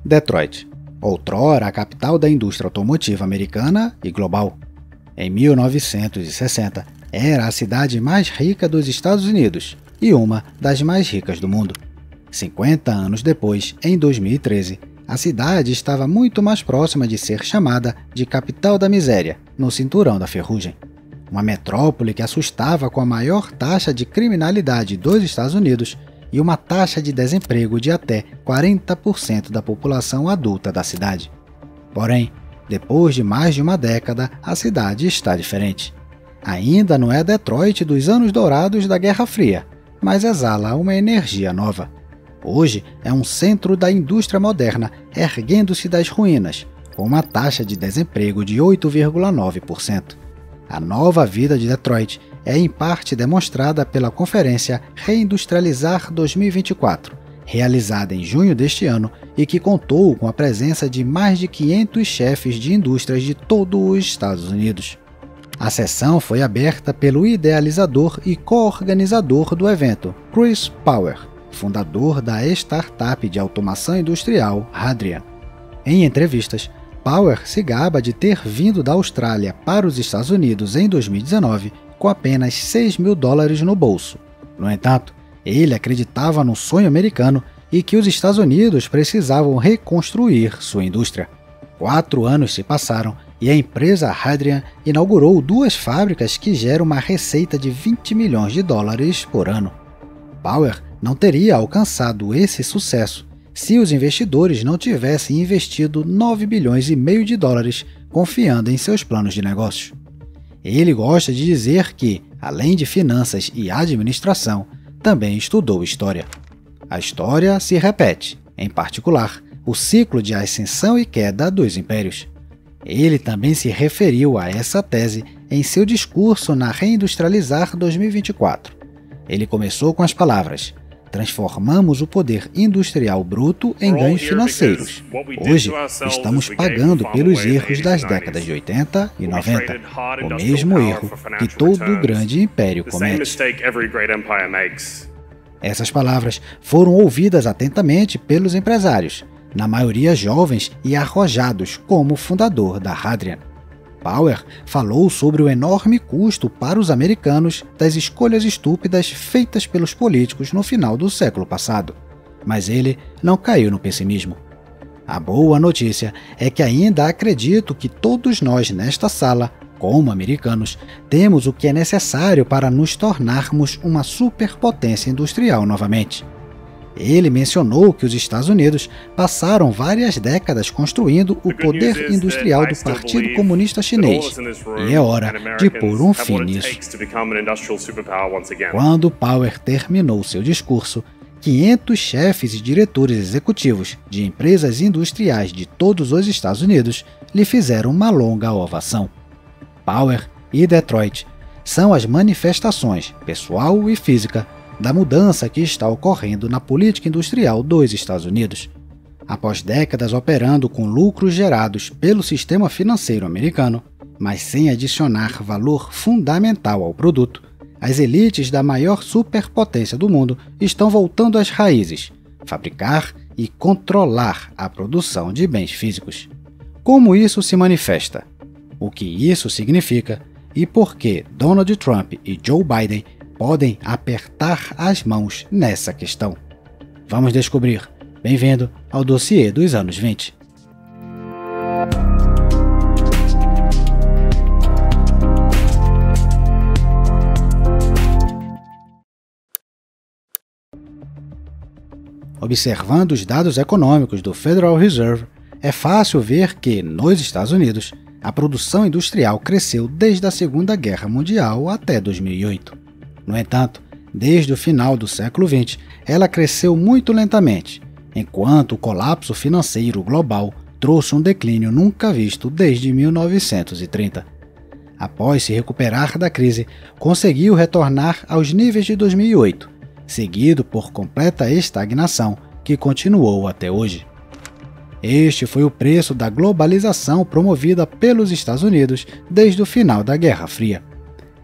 Detroit, outrora a capital da indústria automotiva americana e global. Em 1960, era a cidade mais rica dos Estados Unidos e uma das mais ricas do mundo. 50 anos depois, em 2013, a cidade estava muito mais próxima de ser chamada de capital da miséria, no cinturão da ferrugem. Uma metrópole que assustava com a maior taxa de criminalidade dos Estados Unidos e uma taxa de desemprego de até 40% da população adulta da cidade. Porém, depois de mais de uma década, a cidade está diferente. Ainda não é Detroit dos anos dourados da Guerra Fria, mas exala uma energia nova. Hoje é um centro da indústria moderna, erguendo-se das ruínas, com uma taxa de desemprego de 8,9%. A nova vida de Detroit é em parte demonstrada pela conferência Reindustrializar 2024, realizada em junho deste ano e que contou com a presença de mais de 500 chefes de indústrias de todo os Estados Unidos. A sessão foi aberta pelo idealizador e co-organizador do evento, Chris Power, fundador da startup de automação industrial Hadrian. Em entrevistas, Power se gaba de ter vindo da Austrália para os Estados Unidos em 2019 com apenas $6 mil no bolso. No entanto, ele acreditava no sonho americano e que os Estados Unidos precisavam reconstruir sua indústria. 4 anos se passaram e a empresa Hadrian inaugurou 2 fábricas que geram uma receita de $20 milhões por ano. Power não teria alcançado esse sucesso se os investidores não tivessem investido $9,5 bilhões confiando em seus planos de negócios. Ele gosta de dizer que, além de finanças e administração, também estudou história. A história se repete, em particular, o ciclo de ascensão e queda dos impérios. Ele também se referiu a essa tese em seu discurso na Reindustrializar 2024. Ele começou com as palavras: transformamos o poder industrial bruto em ganhos financeiros. Hoje, estamos pagando pelos erros das décadas de 80 e 90, o mesmo erro que todo grande império comete. Essas palavras foram ouvidas atentamente pelos empresários, na maioria jovens e arrojados, como o fundador da Hadrian. Power falou sobre o enorme custo para os americanos das escolhas estúpidas feitas pelos políticos no final do século passado, mas ele não caiu no pessimismo. A boa notícia é que ainda acredito que todos nós nesta sala, como americanos, temos o que é necessário para nos tornarmos uma superpotência industrial novamente. Ele mencionou que os Estados Unidos passaram várias décadas construindo o poder industrial do Partido Comunista Chinês, e é hora de pôr um fim nisso. Quando Power terminou seu discurso, 500 chefes e diretores executivos de empresas industriais de todos os Estados Unidos lhe fizeram uma longa ovação. Power e Detroit são as manifestações, pessoal e física, da mudança que está ocorrendo na política industrial dos Estados Unidos. Após décadas operando com lucros gerados pelo sistema financeiro americano, mas sem adicionar valor fundamental ao produto, as elites da maior superpotência do mundo estão voltando às raízes, fabricar e controlar a produção de bens físicos. Como isso se manifesta? O que isso significa e por que Donald Trump e Joe Biden podem apertar as mãos nessa questão? Vamos descobrir. Bem-vindo ao dossiê dos anos 20. Observando os dados econômicos do Federal Reserve, é fácil ver que, nos Estados Unidos, a produção industrial cresceu desde a Segunda Guerra Mundial até 2008. No entanto, desde o final do século XX, ela cresceu muito lentamente, enquanto o colapso financeiro global trouxe um declínio nunca visto desde 1930. Após se recuperar da crise, conseguiu retornar aos níveis de 2008, seguido por completa estagnação que continuou até hoje. Este foi o preço da globalização promovida pelos Estados Unidos desde o final da Guerra Fria.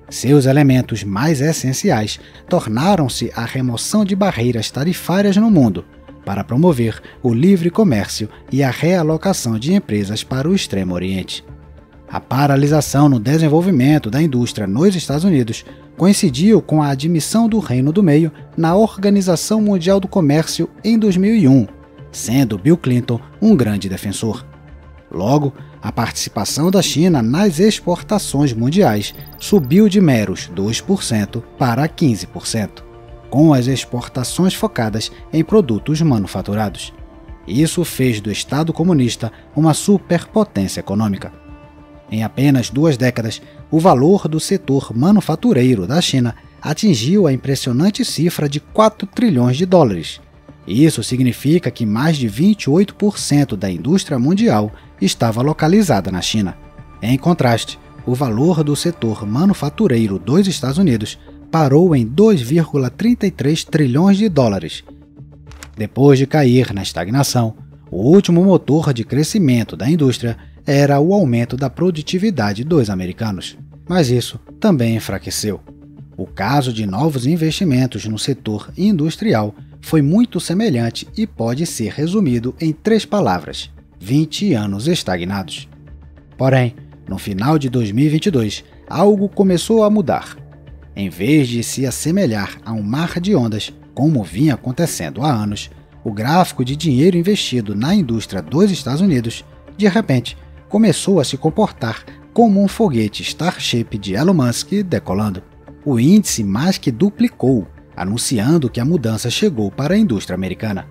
Seus elementos mais essenciais tornaram-se a remoção de barreiras tarifárias no mundo, para promover o livre comércio e a realocação de empresas para o Extremo Oriente. A paralisação no desenvolvimento da indústria nos Estados Unidos coincidiu com a admissão do Reino do Meio na Organização Mundial do Comércio em 2001, sendo Bill Clinton um grande defensor. Logo, a participação da China nas exportações mundiais subiu de meros 2% para 15%, com as exportações focadas em produtos manufaturados. Isso fez do Estado comunista uma superpotência econômica. Em apenas 2 décadas, o valor do setor manufatureiro da China atingiu a impressionante cifra de 4 trilhões de dólares. Isso significa que mais de 28% da indústria mundial estava localizada na China. Em contraste, o valor do setor manufatureiro dos Estados Unidos parou em 2,33 trilhões de dólares. Depois de cair na estagnação, o último motor de crescimento da indústria era o aumento da produtividade dos americanos, mas isso também enfraqueceu. O caso de novos investimentos no setor industrial foi muito semelhante e pode ser resumido em 3 palavras: 20 anos estagnados. Porém, no final de 2022, algo começou a mudar. Em vez de se assemelhar a um mar de ondas, como vinha acontecendo há anos, o gráfico de dinheiro investido na indústria dos Estados Unidos, de repente, começou a se comportar como um foguete Starship de Elon Musk decolando. O índice mais que duplicou, anunciando que a mudança chegou para a indústria americana.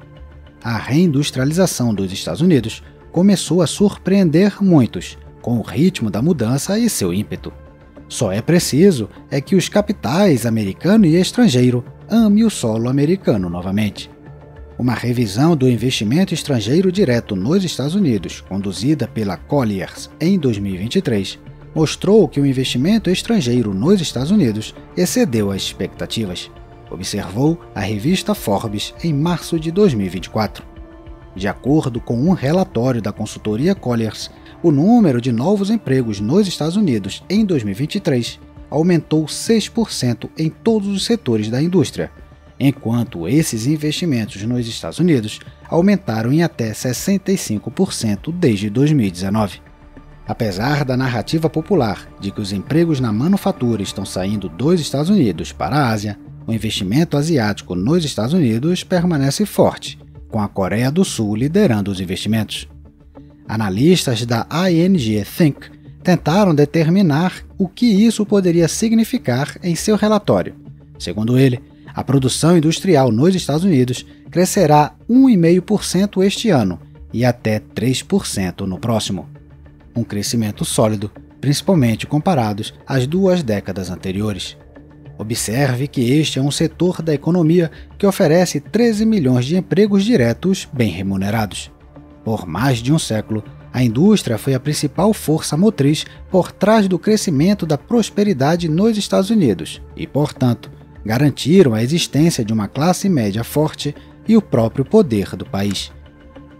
A reindustrialização dos Estados Unidos começou a surpreender muitos, com o ritmo da mudança e seu ímpeto. Só é preciso que os capitais americano e estrangeiro amem o solo americano novamente. Uma revisão do investimento estrangeiro direto nos Estados Unidos, conduzida pela Colliers em 2023, mostrou que o investimento estrangeiro nos Estados Unidos excedeu as expectativas, observou a revista Forbes em março de 2024. De acordo com um relatório da consultoria Colliers, o número de novos empregos nos Estados Unidos em 2023 aumentou 6% em todos os setores da indústria, enquanto esses investimentos nos Estados Unidos aumentaram em até 65% desde 2019. Apesar da narrativa popular de que os empregos na manufatura estão saindo dos Estados Unidos para a Ásia, o investimento asiático nos Estados Unidos permanece forte, com a Coreia do Sul liderando os investimentos. Analistas da ING Think tentaram determinar o que isso poderia significar em seu relatório. Segundo ele, a produção industrial nos Estados Unidos crescerá 1,5% este ano e até 3% no próximo. Um crescimento sólido, principalmente comparados às 2 décadas anteriores. Observe que este é um setor da economia que oferece 13 milhões de empregos diretos bem remunerados. Por mais de um século, a indústria foi a principal força motriz por trás do crescimento da prosperidade nos Estados Unidos e, portanto, garantiram a existência de uma classe média forte e o próprio poder do país.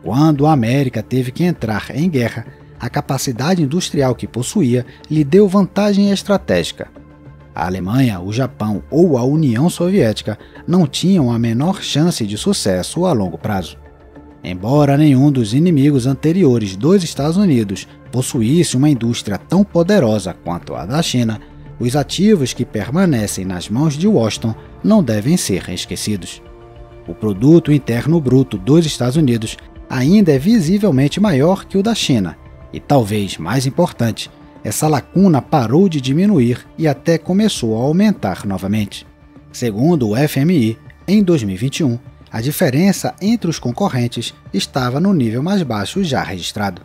Quando a América teve que entrar em guerra, a capacidade industrial que possuía lhe deu vantagem estratégica. A Alemanha, o Japão ou a União Soviética não tinham a menor chance de sucesso a longo prazo. Embora nenhum dos inimigos anteriores dos Estados Unidos possuísse uma indústria tão poderosa quanto a da China, os ativos que permanecem nas mãos de Washington não devem ser esquecidos. O produto interno bruto dos Estados Unidos ainda é visivelmente maior que o da China, e talvez mais importante, essa lacuna parou de diminuir e até começou a aumentar novamente. Segundo o FMI, em 2021, a diferença entre os concorrentes estava no nível mais baixo já registrado.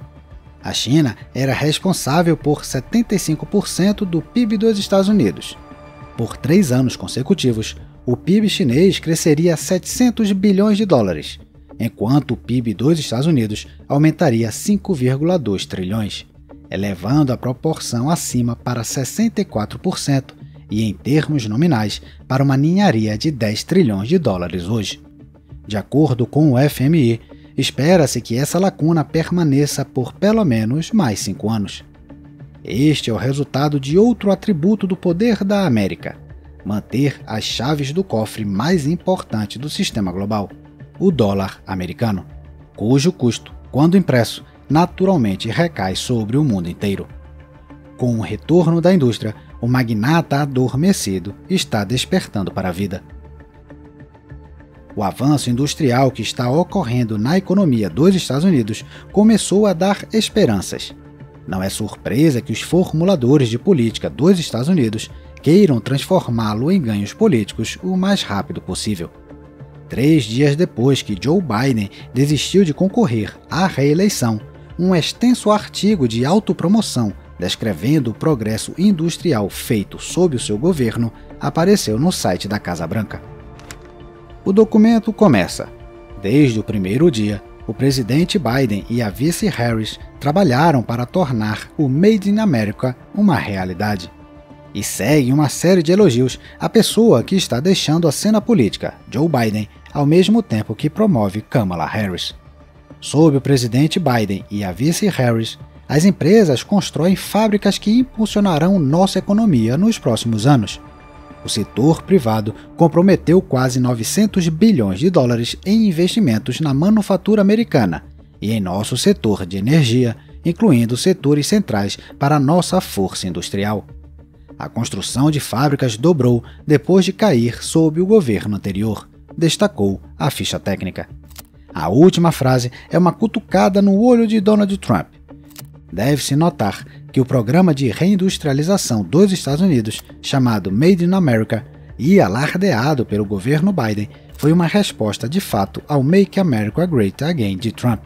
A China era responsável por 75% do PIB dos Estados Unidos. Por 3 anos consecutivos, o PIB chinês cresceria 700 bilhões de dólares, enquanto o PIB dos Estados Unidos aumentaria 5,2 trilhões, elevando a proporção acima para 64% e, em termos nominais, para uma ninharia de 10 trilhões de dólares hoje. De acordo com o FMI, espera-se que essa lacuna permaneça por pelo menos mais 5 anos. Este é o resultado de outro atributo do poder da América: manter as chaves do cofre mais importante do sistema global, o dólar americano, cujo custo, quando impresso, naturalmente recai sobre o mundo inteiro. Com o retorno da indústria, o magnata adormecido está despertando para a vida. O avanço industrial que está ocorrendo na economia dos Estados Unidos começou a dar esperanças. Não é surpresa que os formuladores de política dos Estados Unidos queiram transformá-lo em ganhos políticos o mais rápido possível. 3 dias depois que Joe Biden desistiu de concorrer à reeleição, um extenso artigo de autopromoção descrevendo o progresso industrial feito sob o seu governo apareceu no site da Casa Branca. O documento começa: desde o primeiro dia, o presidente Biden e a vice Harris trabalharam para tornar o Made in America uma realidade. E segue uma série de elogios à pessoa que está deixando a cena política, Joe Biden, ao mesmo tempo que promove Kamala Harris. Sob o presidente Biden e a vice Harris, as empresas constroem fábricas que impulsionarão nossa economia nos próximos anos. O setor privado comprometeu quase 900 bilhões de dólares em investimentos na manufatura americana e em nosso setor de energia, incluindo setores centrais para nossa força industrial. A construção de fábricas dobrou depois de cair sob o governo anterior, destacou a ficha técnica. A última frase é uma cutucada no olho de Donald Trump. Deve-se notar que o programa de reindustrialização dos Estados Unidos, chamado Made in America, e alardeado pelo governo Biden, foi uma resposta de fato ao Make America Great Again de Trump.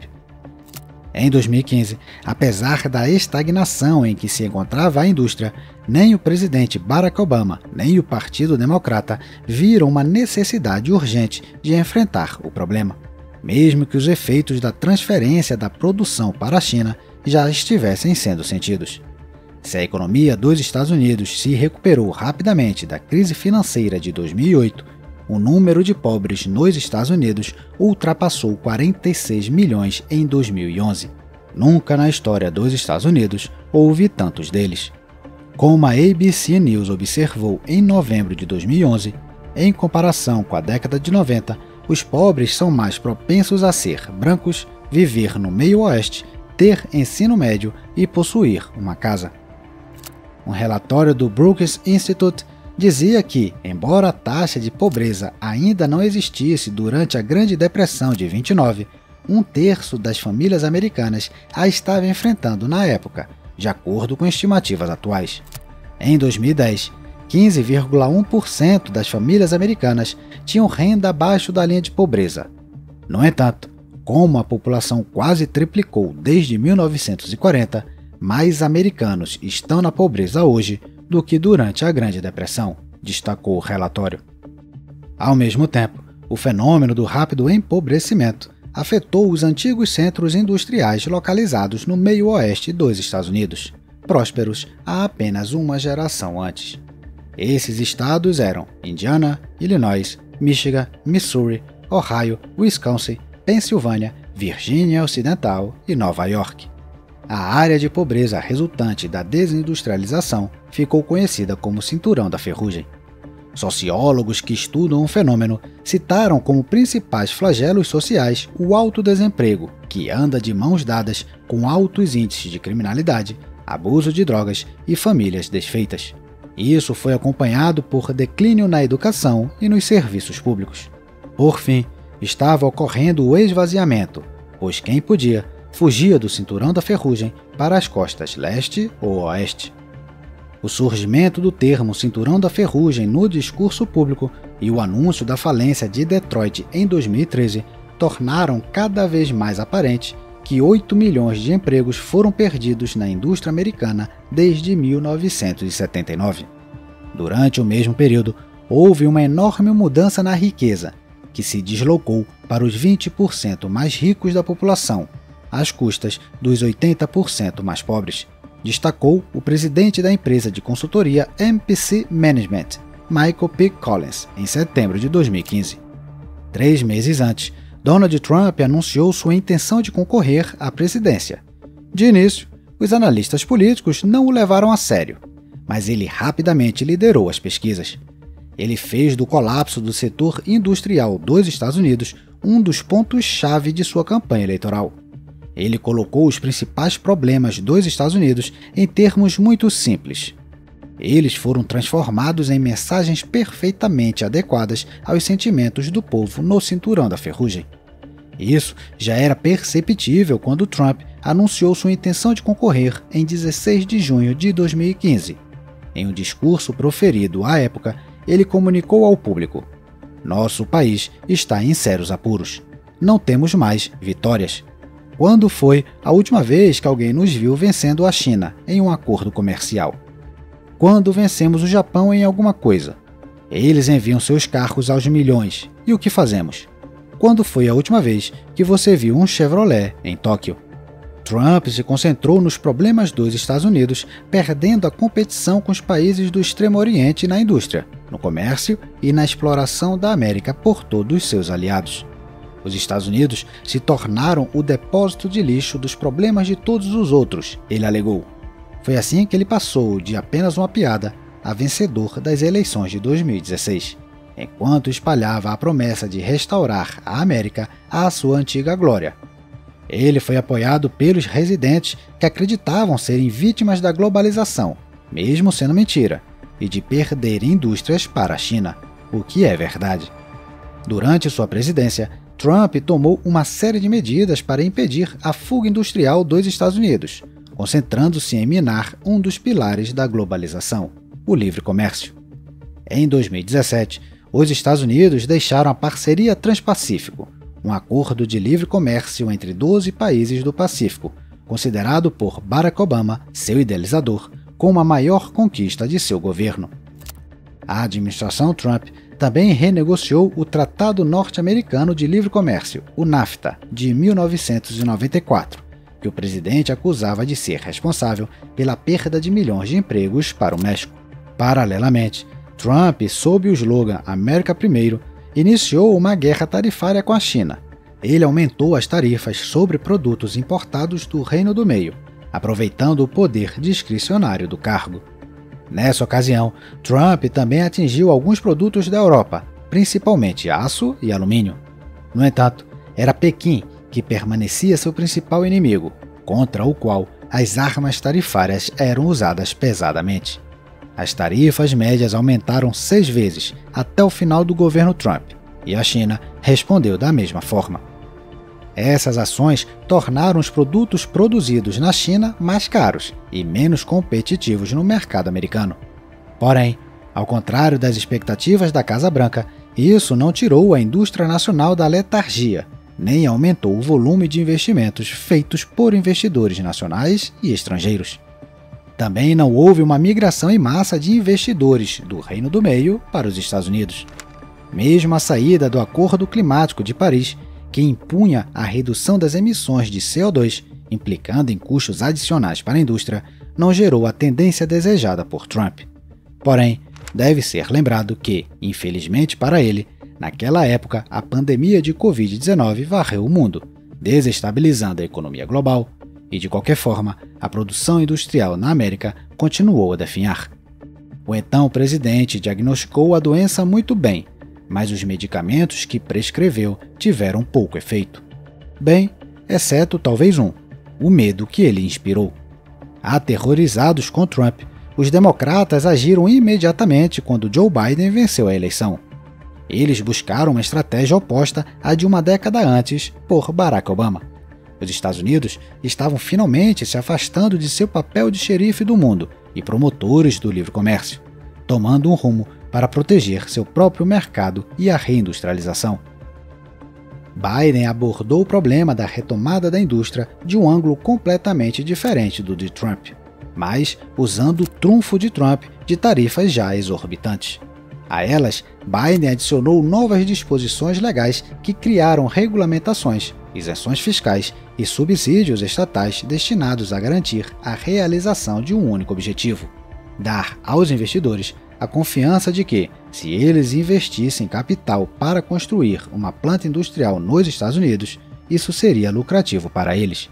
Em 2015, apesar da estagnação em que se encontrava a indústria, nem o presidente Barack Obama nem o Partido Democrata viram uma necessidade urgente de enfrentar o problema, mesmo que os efeitos da transferência da produção para a China já estivessem sendo sentidos. Se a economia dos Estados Unidos se recuperou rapidamente da crise financeira de 2008, o número de pobres nos Estados Unidos ultrapassou 46 milhões em 2011. Nunca na história dos Estados Unidos houve tantos deles. Como a ABC News observou em novembro de 2011, em comparação com a década de 90, os pobres são mais propensos a ser brancos, viver no meio-oeste, ter ensino médio e possuir uma casa. Um relatório do Brookings Institute dizia que, embora a taxa de pobreza ainda não existisse durante a Grande Depressão de 29, 1/3 das famílias americanas a estava enfrentando na época, de acordo com estimativas atuais. Em 2010, 15,1% das famílias americanas tinham renda abaixo da linha de pobreza. No entanto, como a população quase triplicou desde 1940, mais americanos estão na pobreza hoje do que durante a Grande Depressão, destacou o relatório. Ao mesmo tempo, o fenômeno do rápido empobrecimento afetou os antigos centros industriais localizados no meio-oeste dos Estados Unidos, prósperos há apenas uma geração antes. Esses estados eram Indiana, Illinois, Michigan, Missouri, Ohio, Wisconsin, Pensilvânia, Virgínia Ocidental e Nova York. A área de pobreza resultante da desindustrialização ficou conhecida como Cinturão da Ferrugem. Sociólogos que estudam o fenômeno citaram como principais flagelos sociais o alto desemprego, que anda de mãos dadas com altos índices de criminalidade, abuso de drogas e famílias desfeitas. Isso foi acompanhado por declínio na educação e nos serviços públicos. Por fim, estava ocorrendo o esvaziamento, pois quem podia fugia do Cinturão da Ferrugem para as costas leste ou oeste. O surgimento do termo Cinturão da Ferrugem no discurso público e o anúncio da falência de Detroit em 2013 tornaram cada vez mais aparente que 8 milhões de empregos foram perdidos na indústria americana desde 1979. Durante o mesmo período, houve uma enorme mudança na riqueza, que se deslocou para os 20% mais ricos da população, às custas dos 80% mais pobres, destacou o presidente da empresa de consultoria MPC Management, Michael P. Collins, em setembro de 2015. 3 meses antes, Donald Trump anunciou sua intenção de concorrer à presidência. De início, os analistas políticos não o levaram a sério, mas ele rapidamente liderou as pesquisas. Ele fez do colapso do setor industrial dos Estados Unidos um dos pontos-chave de sua campanha eleitoral. Ele colocou os principais problemas dos Estados Unidos em termos muito simples. Eles foram transformados em mensagens perfeitamente adequadas aos sentimentos do povo no cinturão da ferrugem. Isso já era perceptível quando Trump anunciou sua intenção de concorrer em 16 de junho de 2015. Em um discurso proferido à época, ele comunicou ao público: "Nosso país está em sérios apuros. Não temos mais vitórias." Quando foi a última vez que alguém nos viu vencendo a China em um acordo comercial? Quando vencemos o Japão em alguma coisa? Eles enviam seus carros aos milhões. E o que fazemos? Quando foi a última vez que você viu um Chevrolet em Tóquio? Trump se concentrou nos problemas dos Estados Unidos, perdendo a competição com os países do Extremo Oriente na indústria, no comércio e na exploração da América por todos seus aliados. Os Estados Unidos se tornaram o depósito de lixo dos problemas de todos os outros, ele alegou. Foi assim que ele passou de apenas uma piada a vencedor das eleições de 2016, enquanto espalhava a promessa de restaurar a América à sua antiga glória. Ele foi apoiado pelos residentes que acreditavam serem vítimas da globalização, mesmo sendo mentira, e de perder indústrias para a China, o que é verdade. Durante sua presidência, Trump tomou uma série de medidas para impedir a fuga industrial dos Estados Unidos, concentrando-se em minar um dos pilares da globalização, o livre comércio. Em 2017, os Estados Unidos deixaram a Parceria Transpacífico, um acordo de livre comércio entre 12 países do Pacífico, considerado por Barack Obama, seu idealizador, como a maior conquista de seu governo. A administração Trump também renegociou o Tratado Norte-Americano de Livre Comércio, o NAFTA, de 1994, que o presidente acusava de ser responsável pela perda de milhões de empregos para o México. Paralelamente, Trump, sob o slogan América Primeiro, iniciou uma guerra tarifária com a China. Ele aumentou as tarifas sobre produtos importados do Reino do Meio, aproveitando o poder discricionário do cargo. Nessa ocasião, Trump também atingiu alguns produtos da Europa, principalmente aço e alumínio. No entanto, era Pequim que permanecia seu principal inimigo, contra o qual as armas tarifárias eram usadas pesadamente. As tarifas médias aumentaram 6 vezes até o final do governo Trump, e a China respondeu da mesma forma. Essas ações tornaram os produtos produzidos na China mais caros e menos competitivos no mercado americano. Porém, ao contrário das expectativas da Casa Branca, isso não tirou a indústria nacional da letargia, nem aumentou o volume de investimentos feitos por investidores nacionais e estrangeiros. Também não houve uma migração em massa de investidores do Reino do Meio para os Estados Unidos. Mesmo a saída do Acordo Climático de Paris, que impunha a redução das emissões de CO2, implicando em custos adicionais para a indústria, não gerou a tendência desejada por Trump. Porém, deve ser lembrado que, infelizmente para ele, naquela época a pandemia de Covid-19 varreu o mundo, desestabilizando a economia global, e de qualquer forma, a produção industrial na América continuou a definhar. O então presidente diagnosticou a doença muito bem, mas os medicamentos que prescreveu tiveram pouco efeito. Bem, exceto talvez o medo que ele inspirou. Aterrorizados com Trump, os democratas agiram imediatamente quando Joe Biden venceu a eleição. Eles buscaram uma estratégia oposta à de uma década antes por Barack Obama. Os Estados Unidos estavam finalmente se afastando de seu papel de xerife do mundo e promotores do livre comércio, tomando um rumo para proteger seu próprio mercado e a reindustrialização. Biden abordou o problema da retomada da indústria de um ângulo completamente diferente do de Trump, mas usando o trunfo de Trump de tarifas já exorbitantes. A elas, Biden adicionou novas disposições legais que criaram regulamentações, isenções fiscais e subsídios estatais destinados a garantir a realização de um único objetivo: dar aos investidores a confiança de que, se eles investissem capital para construir uma planta industrial nos Estados Unidos, isso seria lucrativo para eles.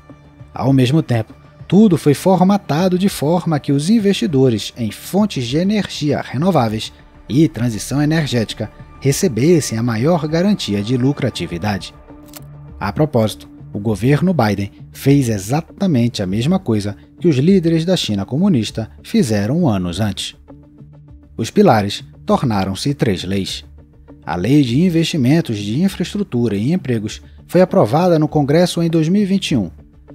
Ao mesmo tempo, tudo foi formatado de forma que os investidores em fontes de energia renováveis e transição energética recebessem a maior garantia de lucratividade. A propósito, o governo Biden fez exatamente a mesma coisa que os líderes da China comunista fizeram anos antes. Os pilares tornaram-se 3 leis. A Lei de Investimentos de Infraestrutura e Empregos foi aprovada no Congresso em 2021.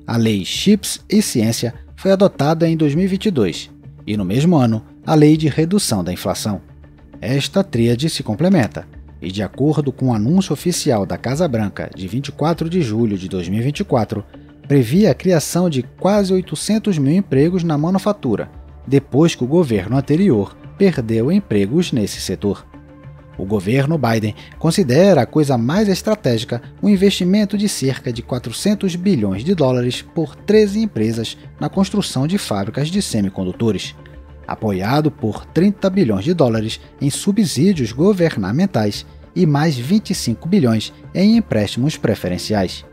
A Lei Chips e Ciência foi adotada em 2022. E no mesmo ano, a Lei de Redução da Inflação. Esta tríade se complementa, e de acordo com o anúncio oficial da Casa Branca de 24 de julho de 2024, previa a criação de quase 800 mil empregos na manufatura, depois que o governo anterior perdeu empregos nesse setor. O governo Biden considera a coisa mais estratégica o investimento de cerca de 400 bilhões de dólares por 13 empresas na construção de fábricas de semicondutores, apoiado por 30 bilhões de dólares em subsídios governamentais e mais 25 bilhões em empréstimos preferenciais.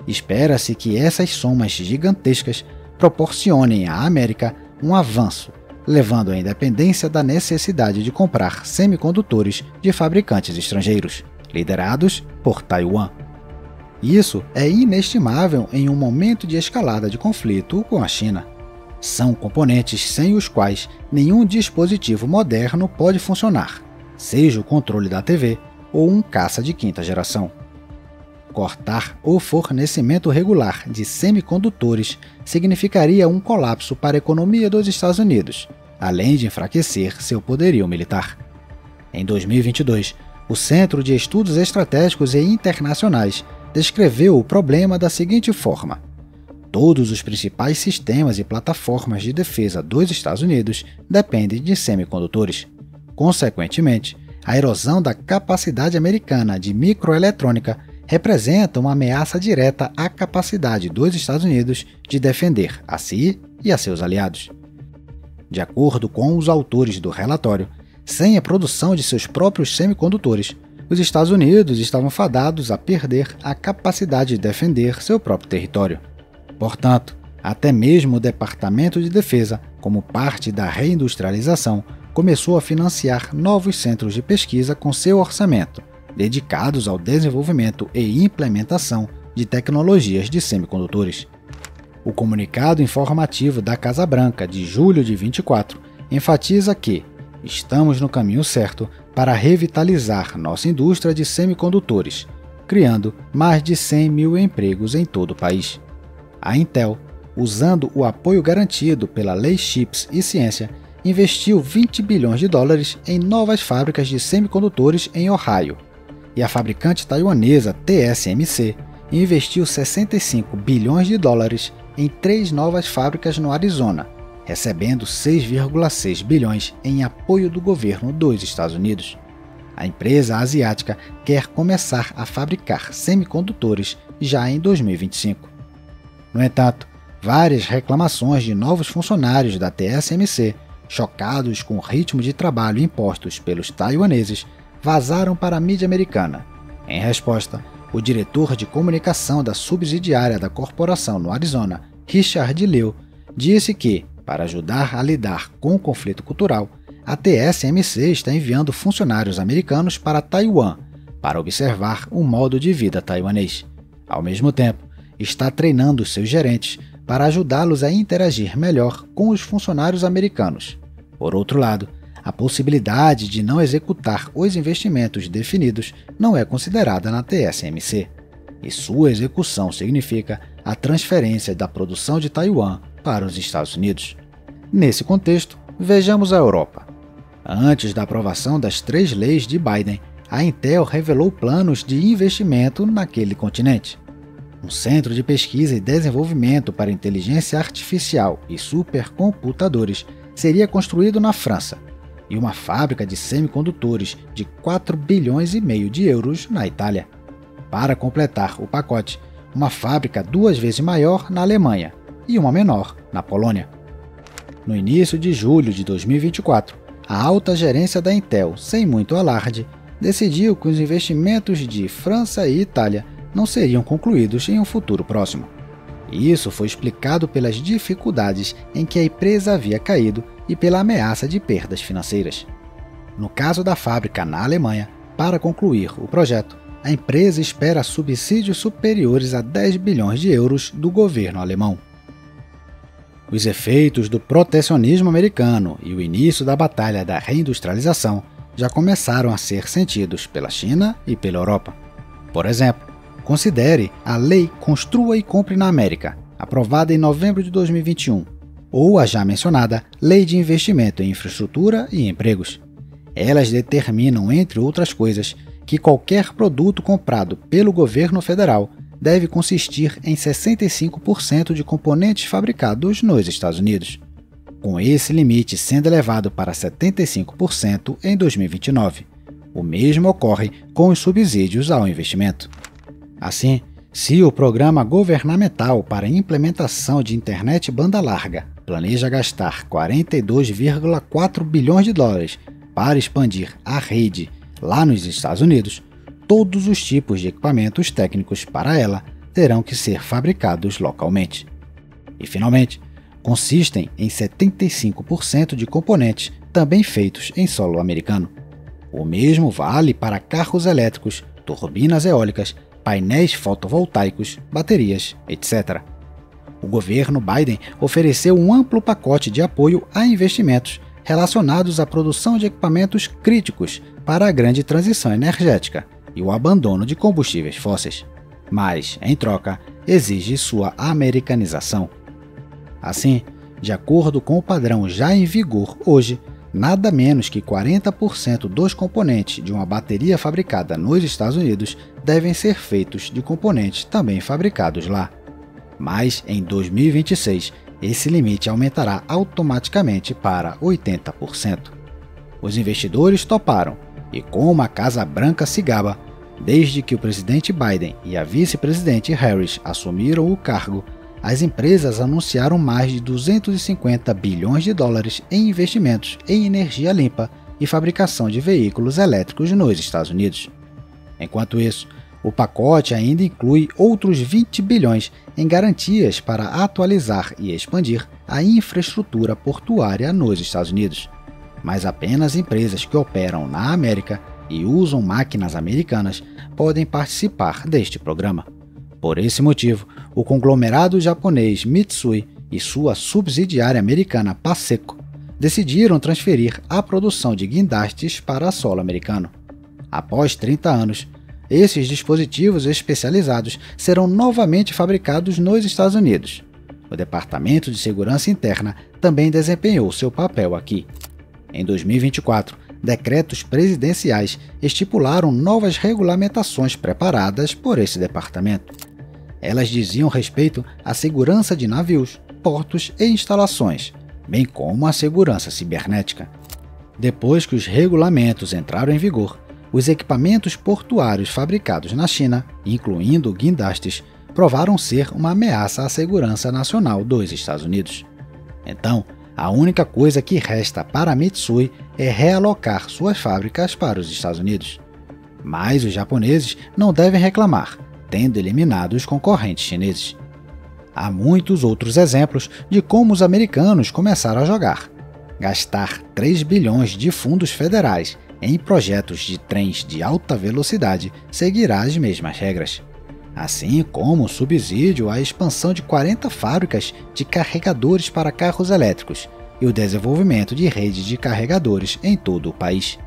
Espera-se que essas somas gigantescas proporcionem à América um avanço, levando à independência da necessidade de comprar semicondutores de fabricantes estrangeiros, liderados por Taiwan. Isso é inestimável em um momento de escalada de conflito com a China. São componentes sem os quais nenhum dispositivo moderno pode funcionar, seja o controle da TV ou um caça de 5ª geração. Cortar o fornecimento regular de semicondutores significaria um colapso para a economia dos Estados Unidos, além de enfraquecer seu poderio militar. Em 2022, o Centro de Estudos Estratégicos e Internacionais descreveu o problema da seguinte forma: todos os principais sistemas e plataformas de defesa dos Estados Unidos dependem de semicondutores. Consequentemente, a erosão da capacidade americana de microeletrônica representa uma ameaça direta à capacidade dos Estados Unidos de defender a si e a seus aliados. De acordo com os autores do relatório, sem a produção de seus próprios semicondutores, os Estados Unidos estavam fadados a perder a capacidade de defender seu próprio território. Portanto, até mesmo o Departamento de Defesa, como parte da reindustrialização, começou a financiar novos centros de pesquisa com seu orçamento, dedicados ao desenvolvimento e implementação de tecnologias de semicondutores. O comunicado informativo da Casa Branca de julho de 24 enfatiza que estamos no caminho certo para revitalizar nossa indústria de semicondutores, criando mais de 100 mil empregos em todo o país. A Intel, usando o apoio garantido pela Lei Chips e Ciência, investiu 20 bilhões de dólares em novas fábricas de semicondutores em Ohio, e a fabricante taiwanesa TSMC investiu 65 bilhões de dólares em 3 novas fábricas no Arizona, recebendo 6,6 bilhões em apoio do governo dos Estados Unidos. A empresa asiática quer começar a fabricar semicondutores já em 2025. No entanto, várias reclamações de novos funcionários da TSMC, chocados com o ritmo de trabalho impostos pelos taiwaneses, vazaram para a mídia americana. Em resposta, o diretor de comunicação da subsidiária da corporação no Arizona, Richard Liu, disse que, para ajudar a lidar com o conflito cultural, a TSMC está enviando funcionários americanos para Taiwan para observar o modo de vida taiwanês. Ao mesmo tempo, está treinando seus gerentes para ajudá-los a interagir melhor com os funcionários americanos. Por outro lado, a possibilidade de não executar os investimentos definidos não é considerada na TSMC, e sua execução significa a transferência da produção de Taiwan para os Estados Unidos. Nesse contexto, vejamos a Europa. Antes da aprovação das 3 leis de Biden, a Intel revelou planos de investimento naquele continente. Um centro de pesquisa e desenvolvimento para inteligência artificial e supercomputadores seria construído na França, e uma fábrica de semicondutores de 4 bilhões e meio de euros na Itália. Para completar o pacote, uma fábrica 2 vezes maior na Alemanha e uma menor na Polônia. No início de julho de 2024, a alta gerência da Intel, sem muito alarde, decidiu que os investimentos de França e Itália não seriam concluídos em um futuro próximo. Isso foi explicado pelas dificuldades em que a empresa havia caído e pela ameaça de perdas financeiras. No caso da fábrica na Alemanha, para concluir o projeto, a empresa espera subsídios superiores a 10 bilhões de euros do governo alemão. Os efeitos do protecionismo americano e o início da batalha da reindustrialização já começaram a ser sentidos pela China e pela Europa. Por exemplo, considere a Lei Construa e Compre na América, aprovada em novembro de 2021, ou a já mencionada Lei de Investimento em Infraestrutura e Empregos. Elas determinam, entre outras coisas, que qualquer produto comprado pelo governo federal deve consistir em 65% de componentes fabricados nos Estados Unidos, com esse limite sendo elevado para 75% em 2029. O mesmo ocorre com os subsídios ao investimento. Assim, se o programa governamental para a implementação de internet banda larga planeja gastar 42,4 bilhões de dólares para expandir a rede lá nos Estados Unidos, todos os tipos de equipamentos técnicos para ela terão que ser fabricados localmente. E, finalmente, consistem em 75% de componentes também feitos em solo americano. O mesmo vale para carros elétricos, turbinas eólicas, painéis fotovoltaicos, baterias, etc. O governo Biden ofereceu um amplo pacote de apoio a investimentos relacionados à produção de equipamentos críticos para a grande transição energética e o abandono de combustíveis fósseis, mas, em troca, exige sua americanização. Assim, de acordo com o padrão já em vigor hoje, nada menos que 40% dos componentes de uma bateria fabricada nos Estados Unidos devem ser feitos de componentes também fabricados lá. Mas, em 2026, esse limite aumentará automaticamente para 80%. Os investidores toparam, e como a Casa Branca se gaba, desde que o presidente Biden e a vice-presidente Harris assumiram o cargo, as empresas anunciaram mais de 250 bilhões de dólares em investimentos em energia limpa e fabricação de veículos elétricos nos Estados Unidos. Enquanto isso, o pacote ainda inclui outros 20 bilhões em garantias para atualizar e expandir a infraestrutura portuária nos Estados Unidos. Mas apenas empresas que operam na América e usam máquinas americanas podem participar deste programa. Por esse motivo, o conglomerado japonês Mitsui e sua subsidiária americana Paceco decidiram transferir a produção de guindastes para solo americano. Após 30 anos, esses dispositivos especializados serão novamente fabricados nos Estados Unidos. O Departamento de Segurança Interna também desempenhou seu papel aqui. Em 2024, decretos presidenciais estipularam novas regulamentações preparadas por esse departamento. Elas diziam respeito à segurança de navios, portos e instalações, bem como à segurança cibernética. Depois que os regulamentos entraram em vigor, os equipamentos portuários fabricados na China, incluindo guindastes, provaram ser uma ameaça à segurança nacional dos Estados Unidos. Então, a única coisa que resta para a Mitsui é realocar suas fábricas para os Estados Unidos. Mas os japoneses não devem reclamar, tendo eliminado os concorrentes chineses. Há muitos outros exemplos de como os americanos começaram a jogar. Gastar 3 bilhões de fundos federais em projetos de trens de alta velocidade seguirá as mesmas regras. Assim como o subsídio à expansão de 40 fábricas de carregadores para carros elétricos e o desenvolvimento de redes de carregadores em todo o país.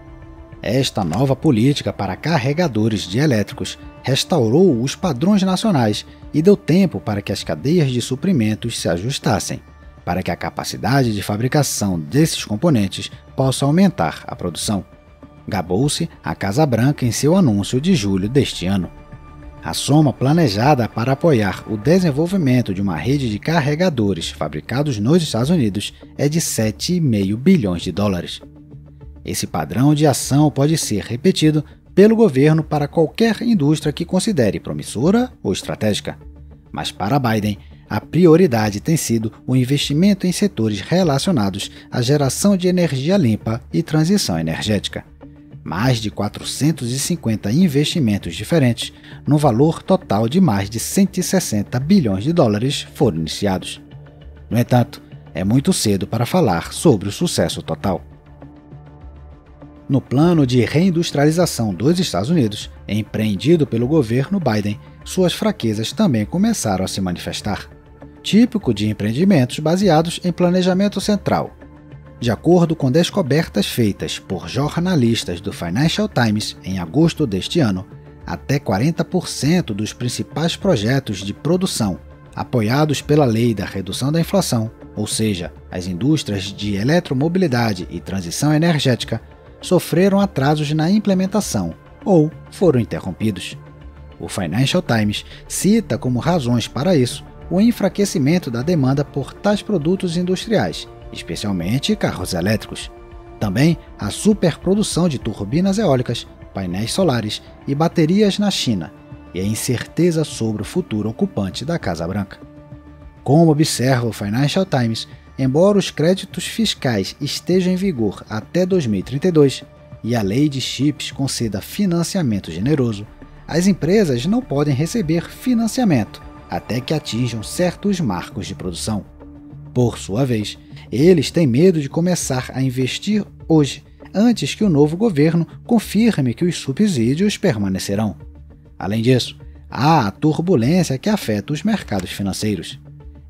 Esta nova política para carregadores de elétricos restaurou os padrões nacionais e deu tempo para que as cadeias de suprimentos se ajustassem, para que a capacidade de fabricação desses componentes possa aumentar a produção. Gabou-se a Casa Branca em seu anúncio de julho deste ano. A soma planejada para apoiar o desenvolvimento de uma rede de carregadores fabricados nos Estados Unidos é de 7,5 bilhões de dólares. Esse padrão de ação pode ser repetido pelo governo para qualquer indústria que considere promissora ou estratégica. Mas para Biden, a prioridade tem sido o investimento em setores relacionados à geração de energia limpa e transição energética. Mais de 450 investimentos diferentes, no valor total de mais de 160 bilhões de dólares, foram iniciados. No entanto, é muito cedo para falar sobre o sucesso total. No plano de reindustrialização dos Estados Unidos, empreendido pelo governo Biden, suas fraquezas também começaram a se manifestar. Típico de empreendimentos baseados em planejamento central. De acordo com descobertas feitas por jornalistas do Financial Times em agosto deste ano, até 40% dos principais projetos de produção apoiados pela Lei da Redução da Inflação, ou seja, as indústrias de eletromobilidade e transição energética, sofreram atrasos na implementação ou foram interrompidos. O Financial Times cita como razões para isso o enfraquecimento da demanda por tais produtos industriais, especialmente carros elétricos. Também a superprodução de turbinas eólicas, painéis solares e baterias na China, e a incerteza sobre o futuro ocupante da Casa Branca. Como observa o Financial Times, embora os créditos fiscais estejam em vigor até 2032 e a lei de chips conceda financiamento generoso, as empresas não podem receber financiamento até que atinjam certos marcos de produção. Por sua vez, eles têm medo de começar a investir hoje, antes que o novo governo confirme que os subsídios permanecerão. Além disso, há a turbulência que afeta os mercados financeiros.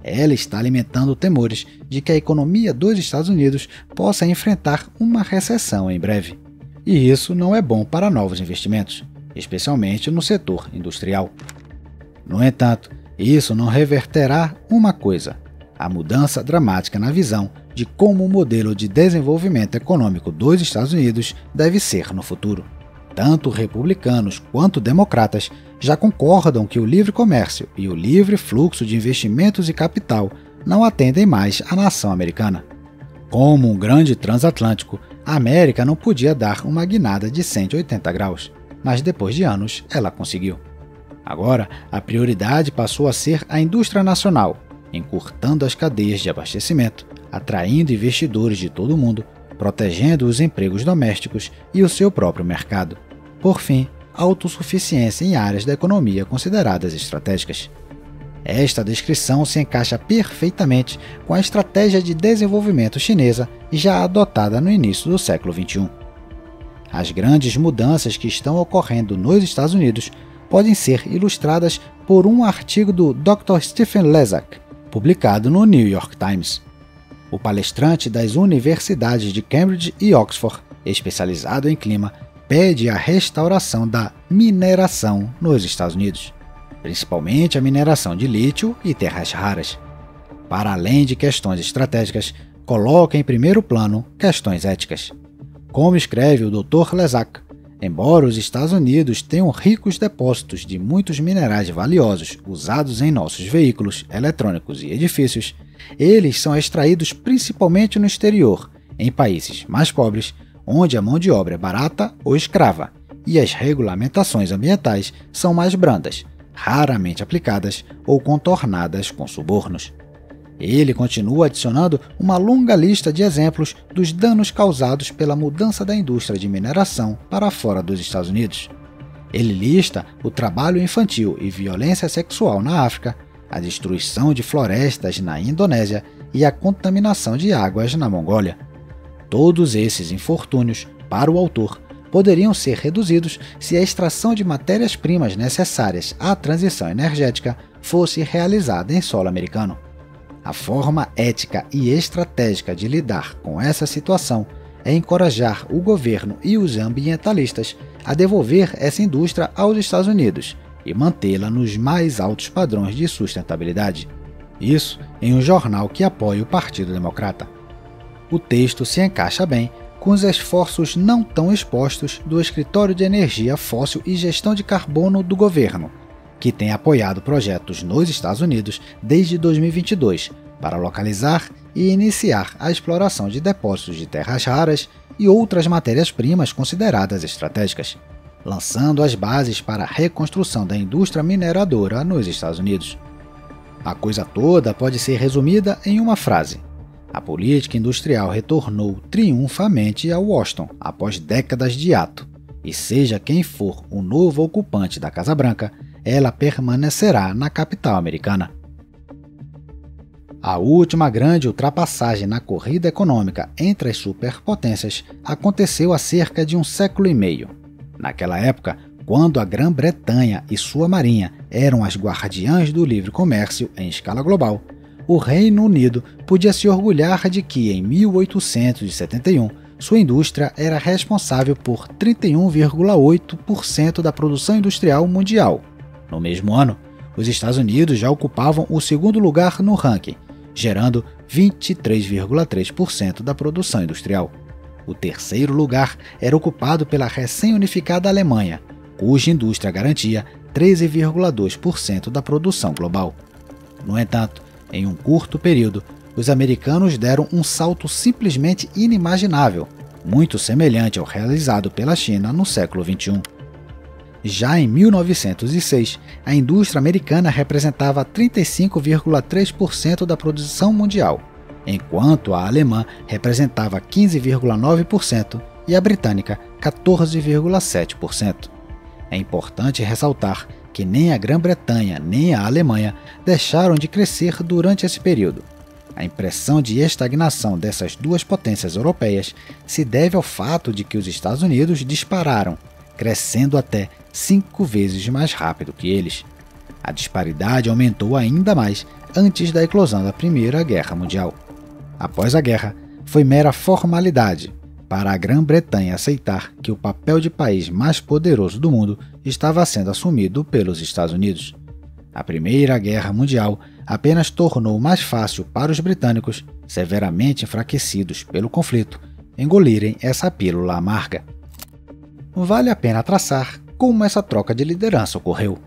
Ela está alimentando temores de que a economia dos Estados Unidos possa enfrentar uma recessão em breve. E isso não é bom para novos investimentos, especialmente no setor industrial. No entanto, isso não reverterá uma coisa: a mudança dramática na visão de como o modelo de desenvolvimento econômico dos Estados Unidos deve ser no futuro. Tanto republicanos quanto democratas já concordam que o livre comércio e o livre fluxo de investimentos e capital não atendem mais à nação americana. Como um grande transatlântico, a América não podia dar uma guinada de 180 graus, mas depois de anos ela conseguiu. Agora, a prioridade passou a ser a indústria nacional, encurtando as cadeias de abastecimento, atraindo investidores de todo o mundo, protegendo os empregos domésticos e o seu próprio mercado. Por fim, autossuficiência em áreas da economia consideradas estratégicas. Esta descrição se encaixa perfeitamente com a estratégia de desenvolvimento chinesa já adotada no início do século XXI. As grandes mudanças que estão ocorrendo nos Estados Unidos podem ser ilustradas por um artigo do Dr. Stephen Leszak, publicado no New York Times. O palestrante das universidades de Cambridge e Oxford, especializado em clima, pede a restauração da mineração nos Estados Unidos, principalmente a mineração de lítio e terras raras. Para além de questões estratégicas, coloca em primeiro plano questões éticas. Como escreve o Dr. Leszak, embora os Estados Unidos tenham ricos depósitos de muitos minerais valiosos usados em nossos veículos, eletrônicos e edifícios, eles são extraídos principalmente no exterior, em países mais pobres, onde a mão de obra é barata ou escrava, e as regulamentações ambientais são mais brandas, raramente aplicadas ou contornadas com subornos. Ele continua adicionando uma longa lista de exemplos dos danos causados pela mudança da indústria de mineração para fora dos Estados Unidos. Ele lista o trabalho infantil e violência sexual na África, a destruição de florestas na Indonésia e a contaminação de águas na Mongólia. Todos esses infortúnios, para o autor, poderiam ser reduzidos se a extração de matérias-primas necessárias à transição energética fosse realizada em solo americano. A forma ética e estratégica de lidar com essa situação é encorajar o governo e os ambientalistas a devolver essa indústria aos Estados Unidos e mantê-la nos mais altos padrões de sustentabilidade. Isso em um jornal que apoia o Partido Democrata. O texto se encaixa bem com os esforços não tão expostos do Escritório de Energia Fóssil e Gestão de Carbono do governo, que tem apoiado projetos nos Estados Unidos desde 2022 para localizar e iniciar a exploração de depósitos de terras raras e outras matérias-primas consideradas estratégicas, lançando as bases para a reconstrução da indústria mineradora nos Estados Unidos. A coisa toda pode ser resumida em uma frase: a política industrial retornou triunfamente a Washington após décadas de ato, e seja quem for o novo ocupante da Casa Branca, ela permanecerá na capital americana. A última grande ultrapassagem na corrida econômica entre as superpotências aconteceu há cerca de um século e meio. Naquela época, quando a Grã-Bretanha e sua marinha eram as guardiãs do livre comércio em escala global, o Reino Unido podia se orgulhar de que, em 1871, sua indústria era responsável por 31,8% da produção industrial mundial. No mesmo ano, os Estados Unidos já ocupavam o segundo lugar no ranking, gerando 23,3% da produção industrial. O terceiro lugar era ocupado pela recém-unificada Alemanha, cuja indústria garantia 13,2% da produção global. No entanto, em um curto período, os americanos deram um salto simplesmente inimaginável, muito semelhante ao realizado pela China no século XXI. Já em 1906, a indústria americana representava 35,3% da produção mundial, enquanto a alemã representava 15,9% e a britânica 14,7%. É importante ressaltar que nem a Grã-Bretanha nem a Alemanha deixaram de crescer durante esse período. A impressão de estagnação dessas duas potências europeias se deve ao fato de que os Estados Unidos dispararam, crescendo até 5 vezes mais rápido que eles. A disparidade aumentou ainda mais antes da eclosão da Primeira Guerra Mundial. Após a guerra, foi mera formalidade para a Grã-Bretanha aceitar que o papel de país mais poderoso do mundo estava sendo assumido pelos Estados Unidos. A Primeira Guerra Mundial apenas tornou mais fácil para os britânicos, severamente enfraquecidos pelo conflito, engolirem essa pílula amarga. Vale a pena traçar como essa troca de liderança ocorreu.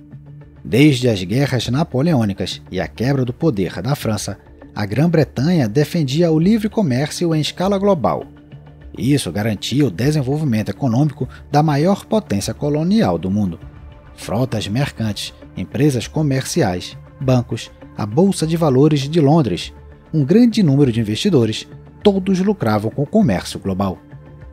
Desde as guerras napoleônicas e a quebra do poder da França, a Grã-Bretanha defendia o livre comércio em escala global. Isso garantia o desenvolvimento econômico da maior potência colonial do mundo. Frotas mercantes, empresas comerciais, bancos, a Bolsa de Valores de Londres, um grande número de investidores, todos lucravam com o comércio global.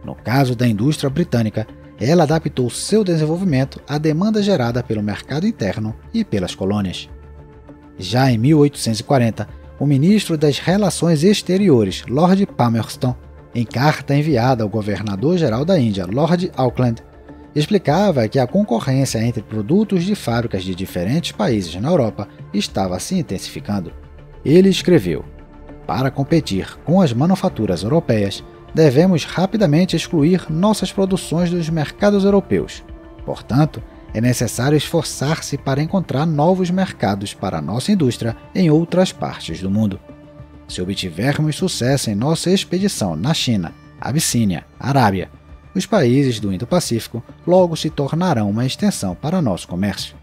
No caso da indústria britânica, ela adaptou seu desenvolvimento à demanda gerada pelo mercado interno e pelas colônias. Já em 1840, o ministro das Relações Exteriores, Lord Palmerston, em carta enviada ao governador-geral da Índia, Lord Auckland, explicava que a concorrência entre produtos de fábricas de diferentes países na Europa estava se intensificando. Ele escreveu: "Para competir com as manufaturas europeias, devemos rapidamente excluir nossas produções dos mercados europeus. Portanto, é necessário esforçar-se para encontrar novos mercados para a nossa indústria em outras partes do mundo. Se obtivermos sucesso em nossa expedição na China, Abissínia, Arábia, os países do Indo-Pacífico logo se tornarão uma extensão para nosso comércio."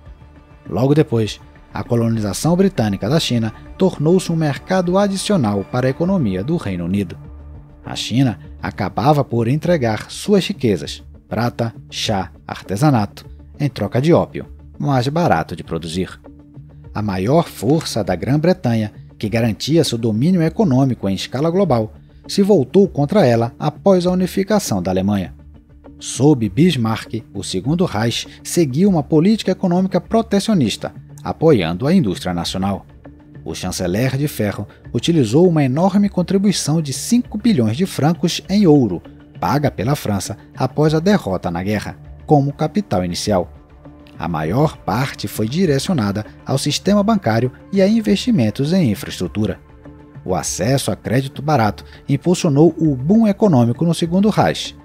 Logo depois, a colonização britânica da China tornou-se um mercado adicional para a economia do Reino Unido. A China acabava por entregar suas riquezas, prata, chá, artesanato, em troca de ópio, mais barato de produzir. A maior força da Grã-Bretanha, que garantia seu domínio econômico em escala global, se voltou contra ela após a unificação da Alemanha. Sob Bismarck, o Segundo Reich seguiu uma política econômica protecionista, apoiando a indústria nacional. O chanceler de ferro utilizou uma enorme contribuição de 5 bilhões de francos em ouro, paga pela França após a derrota na guerra, como capital inicial. A maior parte foi direcionada ao sistema bancário e a investimentos em infraestrutura. O acesso a crédito barato impulsionou o boom econômico no Segundo Reich.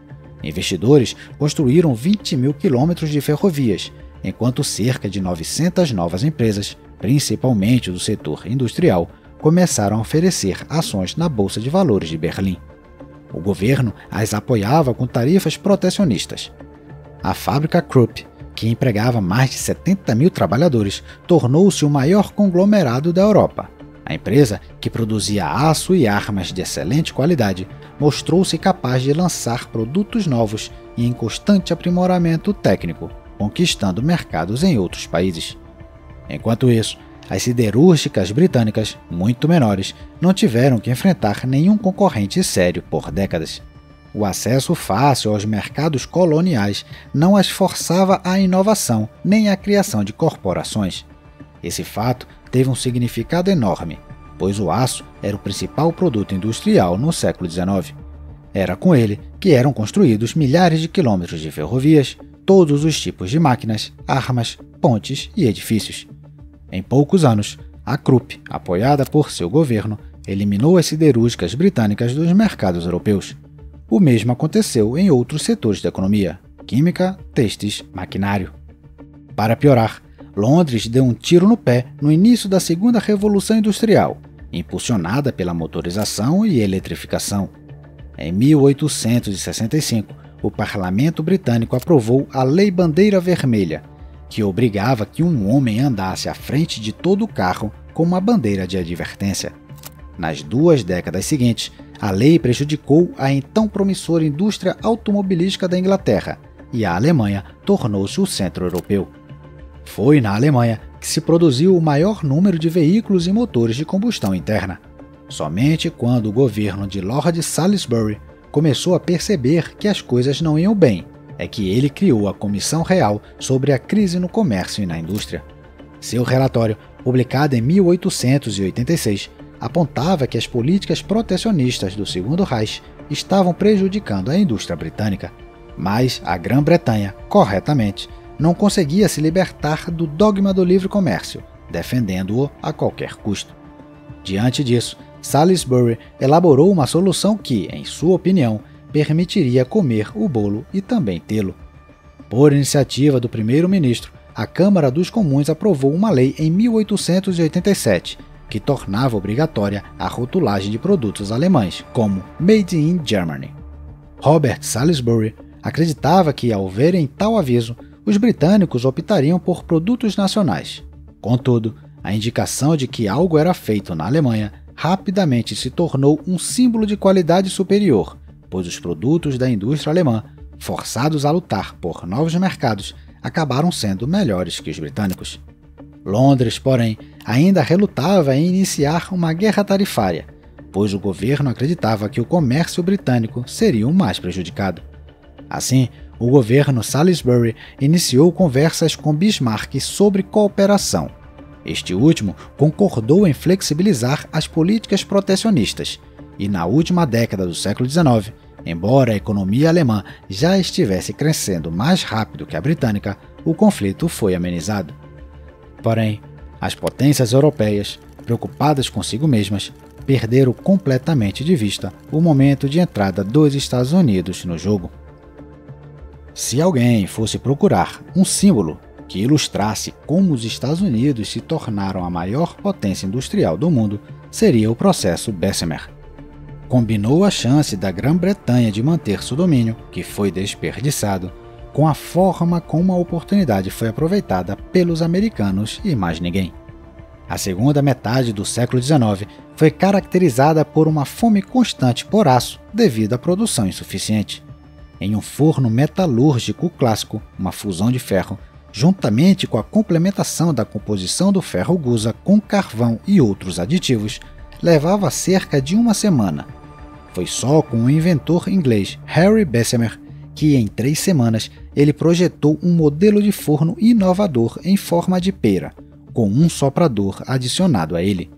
Investidores construíram 20 mil quilômetros de ferrovias, enquanto cerca de 900 novas empresas, principalmente do setor industrial, começaram a oferecer ações na Bolsa de Valores de Berlim. O governo as apoiava com tarifas protecionistas. A fábrica Krupp, que empregava mais de 70 mil trabalhadores, tornou-se o maior conglomerado da Europa. A empresa, que produzia aço e armas de excelente qualidade, mostrou-se capaz de lançar produtos novos e em constante aprimoramento técnico, conquistando mercados em outros países. Enquanto isso, as siderúrgicas britânicas, muito menores, não tiveram que enfrentar nenhum concorrente sério por décadas. O acesso fácil aos mercados coloniais não as forçava à inovação nem à criação de corporações. Esse fato teve um significado enorme. pois o aço era o principal produto industrial no século XIX. Era com ele que eram construídos milhares de quilômetros de ferrovias, todos os tipos de máquinas, armas, pontes e edifícios. Em poucos anos, a Krupp, apoiada por seu governo, eliminou as siderúrgicas britânicas dos mercados europeus. O mesmo aconteceu em outros setores da economia: química, têxteis, maquinário. Para piorar, Londres deu um tiro no pé no início da Segunda Revolução Industrial, impulsionada pela motorização e eletrificação. Em 1865, o parlamento britânico aprovou a Lei Bandeira Vermelha, que obrigava que um homem andasse à frente de todo o carro com uma bandeira de advertência. Nas 2 décadas seguintes, a lei prejudicou a então promissora indústria automobilística da Inglaterra e a Alemanha tornou-se o centro europeu. Foi na Alemanha que se produziu o maior número de veículos e motores de combustão interna. Somente quando o governo de Lord Salisbury começou a perceber que as coisas não iam bem, é que ele criou a Comissão Real sobre a Crise no Comércio e na Indústria. Seu relatório, publicado em 1886, apontava que as políticas protecionistas do Segundo Reich estavam prejudicando a indústria britânica, mas a Grã-Bretanha, corretamente, não conseguia se libertar do dogma do livre comércio, defendendo-o a qualquer custo. Diante disso, Salisbury elaborou uma solução que, em sua opinião, permitiria comer o bolo e também tê-lo. Por iniciativa do primeiro-ministro, a Câmara dos Comuns aprovou uma lei em 1887 que tornava obrigatória a rotulagem de produtos alemães, como Made in Germany. Robert Salisbury acreditava que, ao verem tal aviso, os britânicos optariam por produtos nacionais. Contudo, a indicação de que algo era feito na Alemanha rapidamente se tornou um símbolo de qualidade superior, pois os produtos da indústria alemã, forçados a lutar por novos mercados, acabaram sendo melhores que os britânicos. Londres, porém, ainda relutava em iniciar uma guerra tarifária, pois o governo acreditava que o comércio britânico seria o mais prejudicado. Assim, o governo Salisbury iniciou conversas com Bismarck sobre cooperação. Este último concordou em flexibilizar as políticas protecionistas, e na última década do século XIX, embora a economia alemã já estivesse crescendo mais rápido que a britânica, o conflito foi amenizado. Porém, as potências europeias, preocupadas consigo mesmas, perderam completamente de vista o momento de entrada dos Estados Unidos no jogo. Se alguém fosse procurar um símbolo que ilustrasse como os Estados Unidos se tornaram a maior potência industrial do mundo, seria o processo Bessemer. Combinou a chance da Grã-Bretanha de manter seu domínio, que foi desperdiçado, com a forma como a oportunidade foi aproveitada pelos americanos e mais ninguém. A segunda metade do século XIX foi caracterizada por uma fome constante por aço devido à produção insuficiente. Em um forno metalúrgico clássico, uma fusão de ferro, juntamente com a complementação da composição do ferro gusa com carvão e outros aditivos, levava cerca de uma semana. Foi só com o inventor inglês Harry Bessemer que, em 3 semanas, ele projetou um modelo de forno inovador em forma de pera, com um soprador adicionado a ele.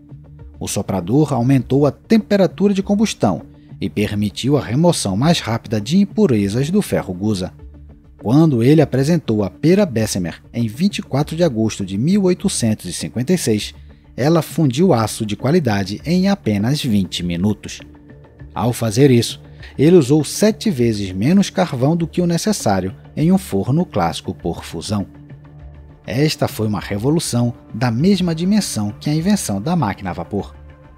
O soprador aumentou a temperatura de combustão e permitiu a remoção mais rápida de impurezas do ferro gusa. Quando ele apresentou a pera Bessemer em 24 de agosto de 1856, ela fundiu aço de qualidade em apenas 20 minutos. Ao fazer isso, ele usou 7 vezes menos carvão do que o necessário em um forno clássico por fusão. Esta foi uma revolução da mesma dimensão que a invenção da máquina a vapor.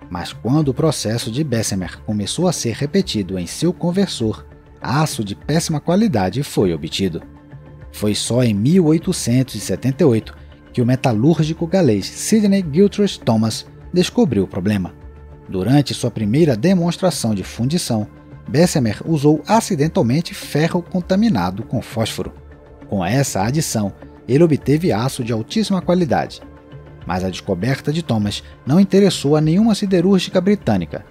Mas quando o processo de Bessemer começou a ser repetido em seu conversor, aço de péssima qualidade foi obtido. Foi só em 1878 que o metalúrgico galês Sidney Gilchrist Thomas descobriu o problema. Durante sua primeira demonstração de fundição, Bessemer usou acidentalmente ferro contaminado com fósforo. Com essa adição, ele obteve aço de altíssima qualidade. Mas a descoberta de Thomas não interessou a nenhuma siderúrgica britânica.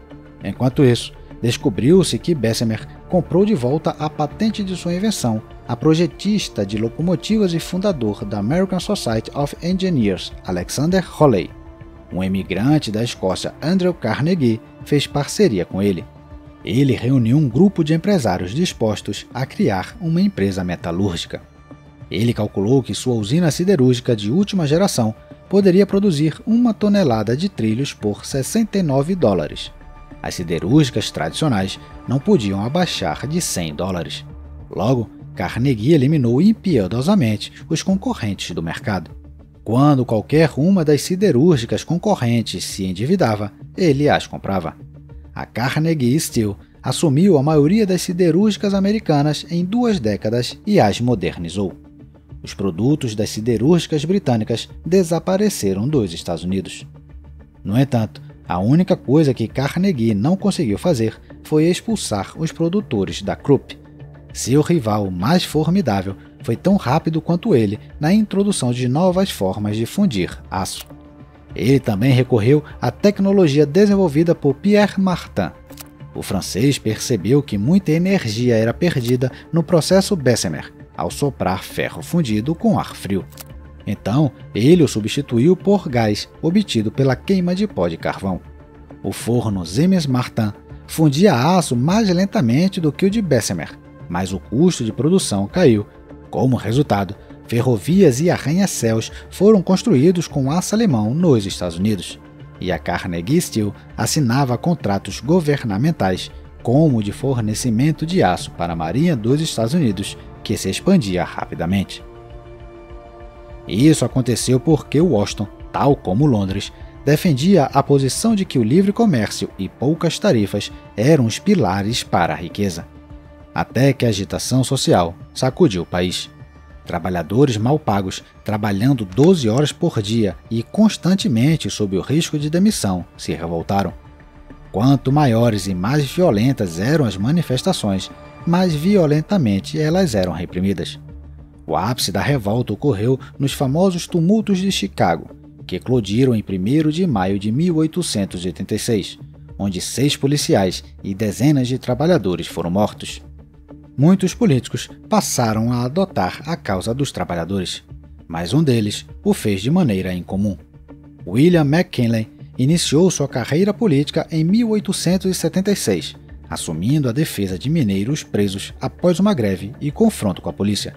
Enquanto isso, descobriu-se que Bessemer comprou de volta a patente de sua invenção a projetista de locomotivas e fundador da American Society of Engineers, Alexander Holley. Um imigrante da Escócia, Andrew Carnegie, fez parceria com ele. Ele reuniu um grupo de empresários dispostos a criar uma empresa metalúrgica. Ele calculou que sua usina siderúrgica de última geração poderia produzir 1 tonelada de trilhos por $69. As siderúrgicas tradicionais não podiam abaixar de $100. Logo, Carnegie eliminou impiedosamente os concorrentes do mercado. Quando qualquer uma das siderúrgicas concorrentes se endividava, ele as comprava. A Carnegie Steel assumiu a maioria das siderúrgicas americanas em 2 décadas e as modernizou. Os produtos das siderúrgicas britânicas desapareceram dos Estados Unidos. No entanto, a única coisa que Carnegie não conseguiu fazer foi expulsar os produtores da Krupp. Seu rival mais formidável foi tão rápido quanto ele na introdução de novas formas de fundir aço. Ele também recorreu à tecnologia desenvolvida por Pierre Martin. O francês percebeu que muita energia era perdida no processo Bessemer, ao soprar ferro fundido com ar frio. Então, ele o substituiu por gás obtido pela queima de pó de carvão. O forno Siemens Martin fundia aço mais lentamente do que o de Bessemer, mas o custo de produção caiu. Como resultado, ferrovias e arranha-céus foram construídos com aço alemão nos Estados Unidos, e a Carnegie Steel assinava contratos governamentais, como o de fornecimento de aço para a Marinha dos Estados Unidos, que se expandia rapidamente. Isso aconteceu porque Washington, tal como Londres, defendia a posição de que o livre comércio e poucas tarifas eram os pilares para a riqueza. Até que a agitação social sacudiu o país. Trabalhadores mal pagos, trabalhando 12 horas por dia e constantemente sob o risco de demissão, se revoltaram. Quanto maiores e mais violentas eram as manifestações, mais violentamente elas eram reprimidas. O ápice da revolta ocorreu nos famosos tumultos de Chicago, que eclodiram em 1º de maio de 1886, onde 6 policiais e dezenas de trabalhadores foram mortos. Muitos políticos passaram a adotar a causa dos trabalhadores, mas um deles o fez de maneira incomum. William McKinley iniciou sua carreira política em 1876, assumindo a defesa de mineiros presos após uma greve e confronto com a polícia.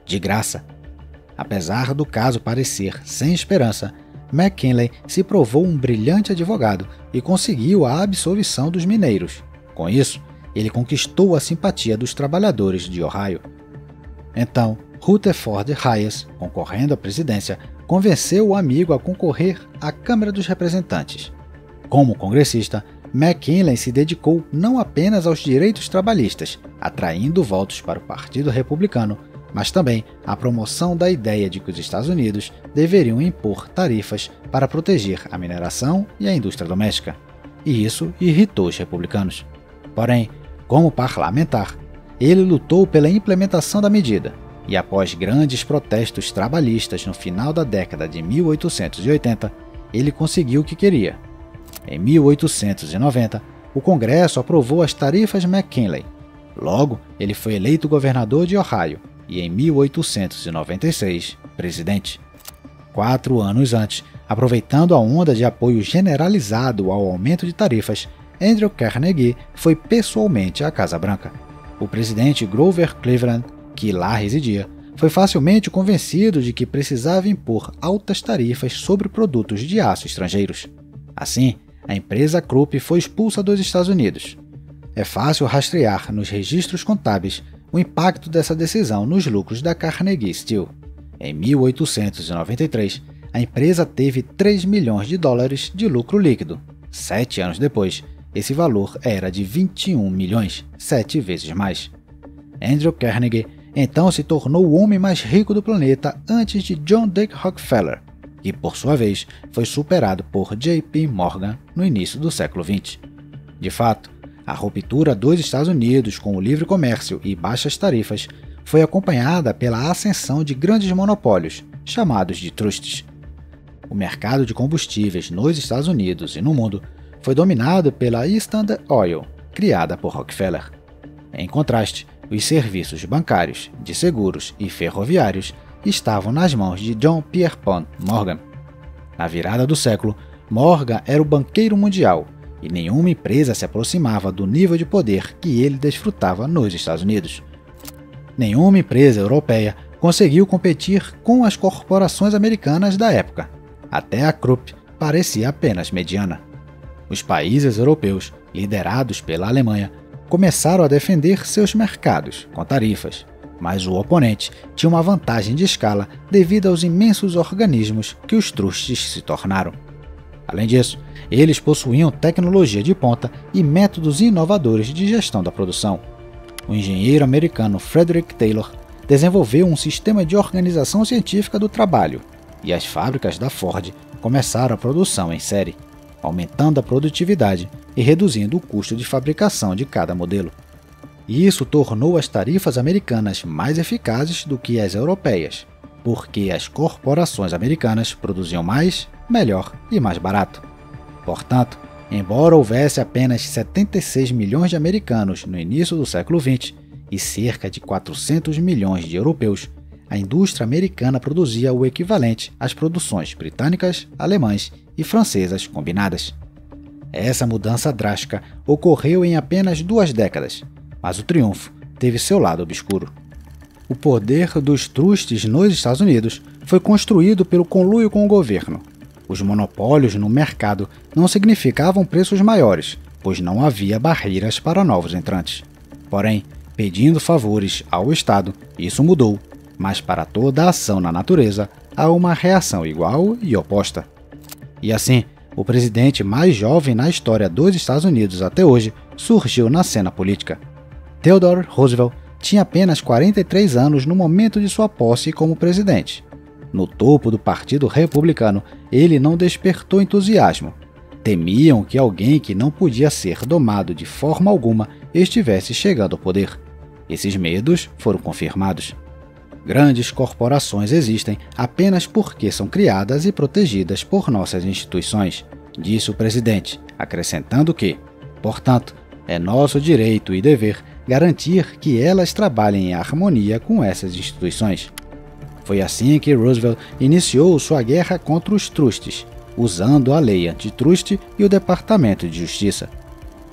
De graça. Apesar do caso parecer sem esperança, McKinley se provou um brilhante advogado e conseguiu a absolvição dos mineiros. Com isso, ele conquistou a simpatia dos trabalhadores de Ohio. Então, Rutherford Hayes, concorrendo à presidência, convenceu o amigo a concorrer à Câmara dos Representantes. Como congressista, McKinley se dedicou não apenas aos direitos trabalhistas, atraindo votos para o Partido Republicano, mas também à promoção da ideia de que os Estados Unidos deveriam impor tarifas para proteger a mineração e a indústria doméstica. E isso irritou os republicanos. Porém, como parlamentar, ele lutou pela implementação da medida, e após grandes protestos trabalhistas no final da década de 1880, ele conseguiu o que queria. Em 1890, o Congresso aprovou as tarifas McKinley. Logo, ele foi eleito governador de Ohio e, em 1896, presidente. 4 anos antes, aproveitando a onda de apoio generalizado ao aumento de tarifas, Andrew Carnegie foi pessoalmente à Casa Branca. O presidente Grover Cleveland, que lá residia, foi facilmente convencido de que precisava impor altas tarifas sobre produtos de aço estrangeiros. Assim, a empresa Krupp foi expulsa dos Estados Unidos. É fácil rastrear nos registros contábeis o impacto dessa decisão nos lucros da Carnegie Steel. Em 1893, a empresa teve $3 milhões de lucro líquido. 7 anos depois, esse valor era de 21 milhões, 7 vezes mais. Andrew Carnegie então se tornou o homem mais rico do planeta antes de John D. Rockefeller, que por sua vez foi superado por J.P. Morgan no início do século XX. De fato, a ruptura dos Estados Unidos com o livre comércio e baixas tarifas foi acompanhada pela ascensão de grandes monopólios, chamados de trusts. O mercado de combustíveis nos Estados Unidos e no mundo foi dominado pela Standard Oil, criada por Rockefeller. Em contraste, os serviços bancários, de seguros e ferroviários estavam nas mãos de John Pierpont Morgan. Na virada do século, Morgan era o banqueiro mundial e nenhuma empresa se aproximava do nível de poder que ele desfrutava nos Estados Unidos. Nenhuma empresa europeia conseguiu competir com as corporações americanas da época. Até a Krupp parecia apenas mediana. Os países europeus, liderados pela Alemanha, começaram a defender seus mercados com tarifas, mas o oponente tinha uma vantagem de escala devido aos imensos organismos que os trustes se tornaram. Além disso, eles possuíam tecnologia de ponta e métodos inovadores de gestão da produção. O engenheiro americano Frederick Taylor desenvolveu um sistema de organização científica do trabalho, e as fábricas da Ford começaram a produção em série, aumentando a produtividade e reduzindo o custo de fabricação de cada modelo. E isso tornou as tarifas americanas mais eficazes do que as europeias, porque as corporações americanas produziam mais, melhor e mais barato. Portanto, embora houvesse apenas 76 milhões de americanos no início do século XX e cerca de 400 milhões de europeus, a indústria americana produzia o equivalente às produções britânicas, alemãs e francesas combinadas. Essa mudança drástica ocorreu em apenas 2 décadas, mas o triunfo teve seu lado obscuro. O poder dos trustes nos Estados Unidos foi construído pelo conluio com o governo. Os monopólios no mercado não significavam preços maiores, pois não havia barreiras para novos entrantes. Porém, pedindo favores ao Estado, isso mudou, mas para toda ação na natureza há uma reação igual e oposta. E assim, o presidente mais jovem na história dos Estados Unidos até hoje surgiu na cena política. Theodore Roosevelt tinha apenas 43 anos no momento de sua posse como presidente. No topo do Partido Republicano, ele não despertou entusiasmo. Temiam que alguém que não podia ser domado de forma alguma estivesse chegando ao poder. Esses medos foram confirmados. Grandes corporações existem apenas porque são criadas e protegidas por nossas instituições, disse o presidente, acrescentando que, portanto, é nosso direito e dever garantir que elas trabalhem em harmonia com essas instituições. Foi assim que Roosevelt iniciou sua guerra contra os trustes, usando a lei antitruste e o Departamento de Justiça.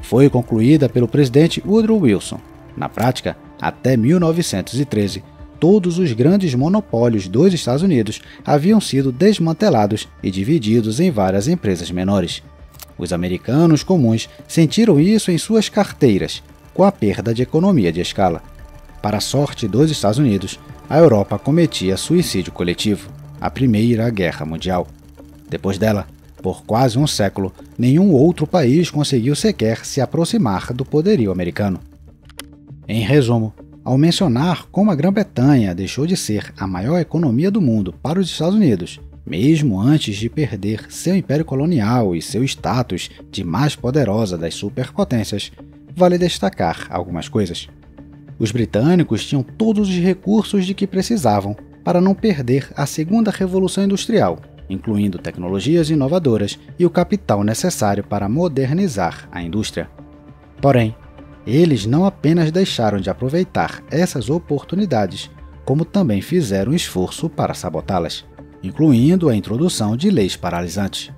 Foi concluída pelo presidente Woodrow Wilson. Na prática, até 1913, todos os grandes monopólios dos Estados Unidos haviam sido desmantelados e divididos em várias empresas menores. Os americanos comuns sentiram isso em suas carteiras, com a perda de economia de escala. Para a sorte dos Estados Unidos, a Europa cometia suicídio coletivo, a Primeira Guerra Mundial. Depois dela, por quase um século, nenhum outro país conseguiu sequer se aproximar do poderio americano. Em resumo, ao mencionar como a Grã-Bretanha deixou de ser a maior economia do mundo para os Estados Unidos, mesmo antes de perder seu império colonial e seu status de mais poderosa das superpotências, vale destacar algumas coisas. Os britânicos tinham todos os recursos de que precisavam para não perder a segunda revolução industrial, incluindo tecnologias inovadoras e o capital necessário para modernizar a indústria. Porém, eles não apenas deixaram de aproveitar essas oportunidades, como também fizeram esforço para sabotá-las, incluindo a introdução de leis paralisantes.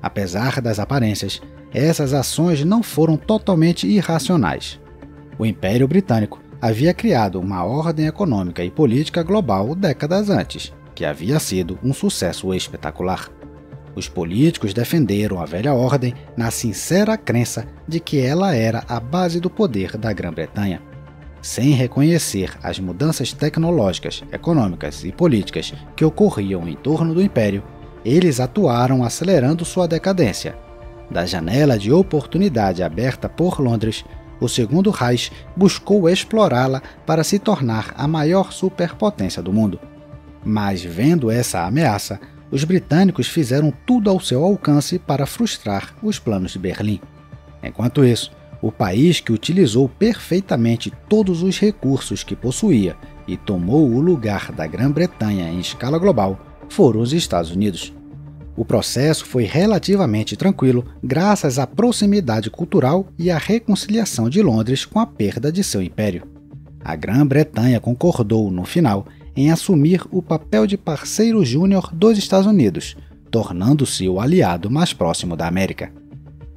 Apesar das aparências, essas ações não foram totalmente irracionais. O Império Britânico havia criado uma ordem econômica e política global décadas antes, que havia sido um sucesso espetacular. Os políticos defenderam a velha ordem na sincera crença de que ela era a base do poder da Grã-Bretanha. Sem reconhecer as mudanças tecnológicas, econômicas e políticas que ocorriam em torno do Império, eles atuaram acelerando sua decadência. Da janela de oportunidade aberta por Londres, o Segundo Reich buscou explorá-la para se tornar a maior superpotência do mundo. Mas, vendo essa ameaça, os britânicos fizeram tudo ao seu alcance para frustrar os planos de Berlim. Enquanto isso, o país que utilizou perfeitamente todos os recursos que possuía e tomou o lugar da Grã-Bretanha em escala global foram os Estados Unidos. O processo foi relativamente tranquilo graças à proximidade cultural e à reconciliação de Londres com a perda de seu império. A Grã-Bretanha concordou, no final, em assumir o papel de parceiro júnior dos Estados Unidos, tornando-se o aliado mais próximo da América.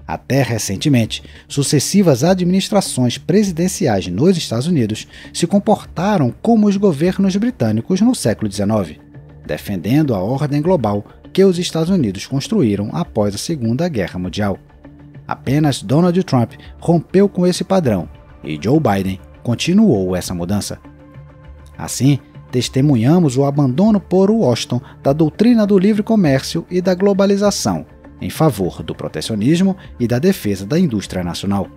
Até recentemente, sucessivas administrações presidenciais nos Estados Unidos se comportaram como os governos britânicos no século XIX, defendendo a ordem global que os Estados Unidos construíram após a Segunda Guerra Mundial. Apenas Donald Trump rompeu com esse padrão e Joe Biden continuou essa mudança. Assim, testemunhamos o abandono por Washington da doutrina do livre comércio e da globalização, em favor do protecionismo e da defesa da indústria nacional.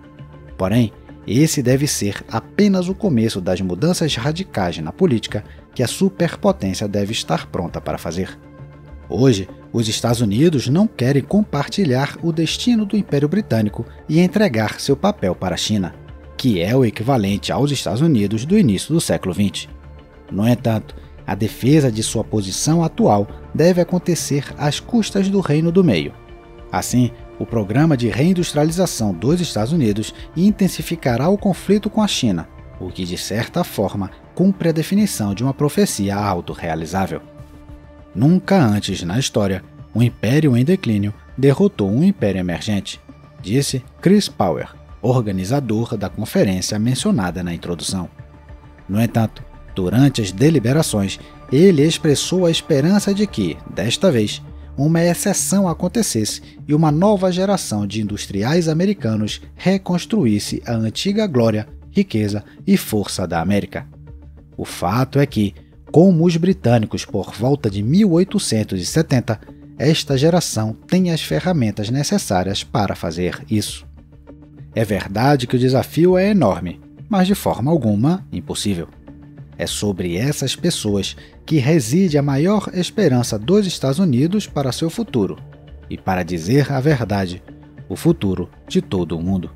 Porém, esse deve ser apenas o começo das mudanças radicais na política que a superpotência deve estar pronta para fazer. Hoje, os Estados Unidos não querem compartilhar o destino do Império Britânico e entregar seu papel para a China, que é o equivalente aos Estados Unidos do início do século XX. No entanto, a defesa de sua posição atual deve acontecer às custas do Reino do Meio. Assim, o programa de reindustrialização dos Estados Unidos intensificará o conflito com a China, o que, de certa forma, cumpre a definição de uma profecia autorrealizável. Nunca antes na história, um império em declínio derrotou um império emergente, disse Chris Power, organizador da conferência mencionada na introdução. No entanto, durante as deliberações, ele expressou a esperança de que, desta vez, uma exceção acontecesse e uma nova geração de industriais americanos reconstruísse a antiga glória, riqueza e força da América. O fato é que, como os britânicos por volta de 1870, esta geração tem as ferramentas necessárias para fazer isso. É verdade que o desafio é enorme, mas de forma alguma impossível. É sobre essas pessoas que reside a maior esperança dos Estados Unidos para seu futuro e, para dizer a verdade, o futuro de todo o mundo.